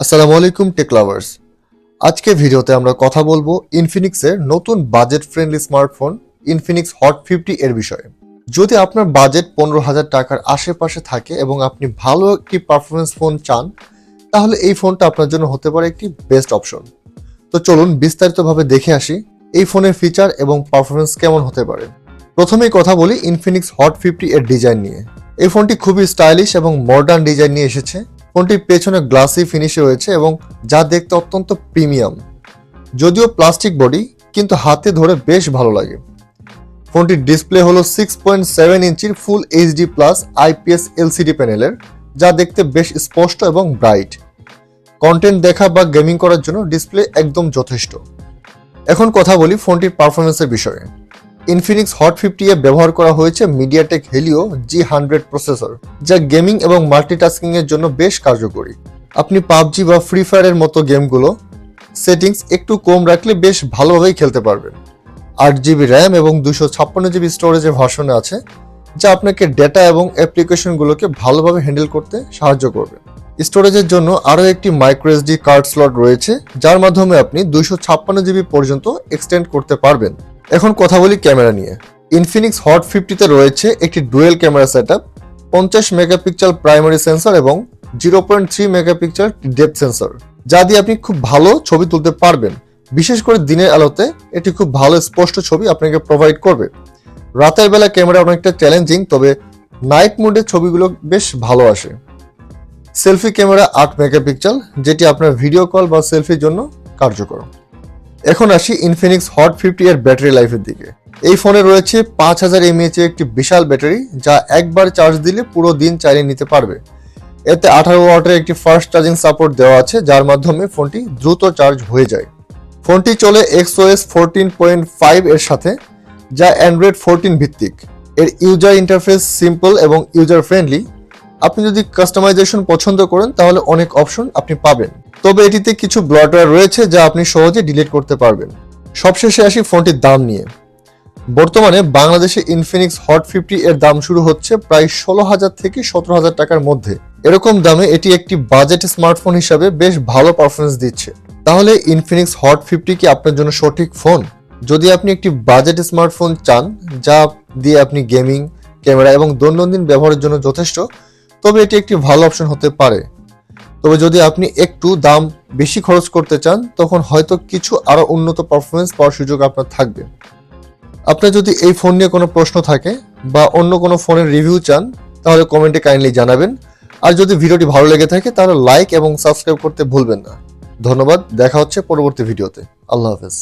আসসালামু আলাইকুম take lovers. আজকে ভিডিওতে আমরা কথা বলবো ইনফিনিক্সের নতুন budget friendly smartphone Infinix hot 50 এর বিষয়ে। যদি আপনার বাজেট 15,000 টাকার আশেপাশে থাকে এবং আপনি ভালো একটি পারফরমেন্স ফোন চান, তাহলে এই ফোনটা আপনার জন্য হতে পারে একটি বেস্ট অপশন। তো চলুন বিস্তারিতভাবে দেখে আসি এই ফোনের ফিচার এবং পারফরমেন্স কেমন হতে পারে। প্রথমেই কথা বলি ইনফিনিক্স হট 50 এর ডিজাইন নিয়ে। এই ফোনটি খুবই স্টাইলিশ এবং মডার্ন ডিজাইন নিয়ে এসেছে। ফোনটির পেছনে গ্লাসি ফিনিশে রয়েছে এবং যা দেখতে অত্যন্ত প্রিমিয়াম। যদিও প্লাস্টিক বডি, কিন্তু হাতে ধরে বেশ ভালো লাগে। ফোনটির ডিসপ্লে হলো 6.7 ইঞ্চির full HD plus IPS LCD প্যানেলের, যা দেখতে বেশ স্পষ্ট এবং ব্রাইট। কন্টেন্ট দেখা বা গেমিং করার জন্য ডিসপ্লে একদম যথেষ্ট। এখন কথা বলি ফোনটির পারফরমেন্সের বিষয়ে। ইনফিনিক্স হট 50 এ ব্যবহার করা হয়েছে মিডিয়াটেক হেলিও G100 প্রসেসর, যা গেমিং এবং মাল্টিটাস্কিং এর জন্য বেশ কার্যকরী। আপনি পাবজি বা ফ্রি ফায়ারের মতো গেমগুলো সেটিংস একটু কম রাখলে বেশ ভালোভাবেই খেলতে পারবেন। 8GB র্যাম এবং 256GB স্টোরেজের ভার্সনে আছে, যা আপনাকে ডেটা এবং অ্যাপ্লিকেশনগুলোকে ভালোভাবে হ্যান্ডেল করতে সাহায্য করবে। স্টোরেজের জন্য আরও একটি মাইক্রোএসডি কার্ড স্লট রয়েছে, যার মাধ্যমে আপনি 256GB পর্যন্ত এক্সটেন্ড করতে পারবেন। এখন কথা বলি ক্যামেরা নিয়ে। ইনফিনিক্স হট 50 রয়েছে একটি dual camera setup, 50 megapixel primary sensor এবং 0.3 মেগাপিক্সেল ডেপথ সেন্সর, যা দিয়ে আপনি খুব ভালো ছবি তুলতে পারবেন। বিশেষ করে দিনের আলোতে এটি খুব ভালো স্পষ্ট ছবি আপনাকে প্রোভাইড করবে। রাতের বেলা ক্যামেরা অনেকটা চ্যালেঞ্জিং, তবে নাইট মোডে ছবিগুলো বেশ ভালো আসে। সেলফি ক্যামেরা 8 মেগাপিক্সেল, যেটি আপনার ভিডিও কল বা সেলফির জন্য কার্যকর। এখন আসি ইনফিনিক্স হট 50 এর ব্যাটারি লাইফের দিকে। এই ফোনে রয়েছে 5000 mAh এর একটি বিশাল ব্যাটারি, যা একবার চার্জ দিলে পুরো দিন চালিয়ে নিতে পারবে। এতে 18 ওয়াটের একটি ফাস্ট চার্জিং সাপোর্ট দেওয়া আছে, যার মাধ্যমে ফোনটি দ্রুত চার্জ হয়ে যায়। ফোনটি চলে XOS 14.5 এর সাথে, যা অ্যান্ড্রয়েড 14 ভিত্তিক। এর ইউজার ইন্টারফেস সিম্পল এবং ইউজার ফ্রেন্ডলি। আপনি যদি কাস্টমাইজেশন পছন্দ করেন তাহলে অনেক অপশন আপনি পাবেন, তবে এটিতে কিছু ব্লটওয়্যার রয়েছে যা আপনি সহজে ডিলিট করতে পারবেন। সবশেষে আসি ফোনটির দাম নিয়ে। বর্তমানে বাংলাদেশে ইনফিনিক্স হট 50 এর দাম শুরু হচ্ছে প্রায় 16,000 থেকে 17,000 টাকার মধ্যে। এরকম দামে এটি একটি বাজেট স্মার্টফোন হিসাবে বেশ ভালো পারফরমেন্স দিচ্ছে। তাহলে ইনফিনিক্স হট 50 কি আপনার জন্য সঠিক ফোন? যদি আপনি একটি বাজেট স্মার্টফোন চান যা দিয়ে আপনি গেমিং, ক্যামেরা এবং দৈনন্দিন ব্যবহারের জন্য যথেষ্ট, তবে এটি একটি ভালো অপশন হতে পারে। তবে যদি আপনি একটু দাম বেশি খরচ করতে চান, তখন হয়তো কিছু আরো উন্নত পারফরমেন্স পাওয়ার সুযোগ আপনার থাকবে। আপনার যদি এই ফোন নিয়ে কোনো প্রশ্ন থাকে বা অন্য কোনো ফোনের রিভিউ চান, তাহলে কমেন্টে কাইন্ডলি জানাবেন। আর যদি ভিডিওটি ভালো লেগে থাকে তাহলে লাইক এবং সাবস্ক্রাইব করতে ভুলবেন না। ধন্যবাদ, দেখা হচ্ছে পরবর্তী ভিডিওতে। আল্লাহ হাফেজ।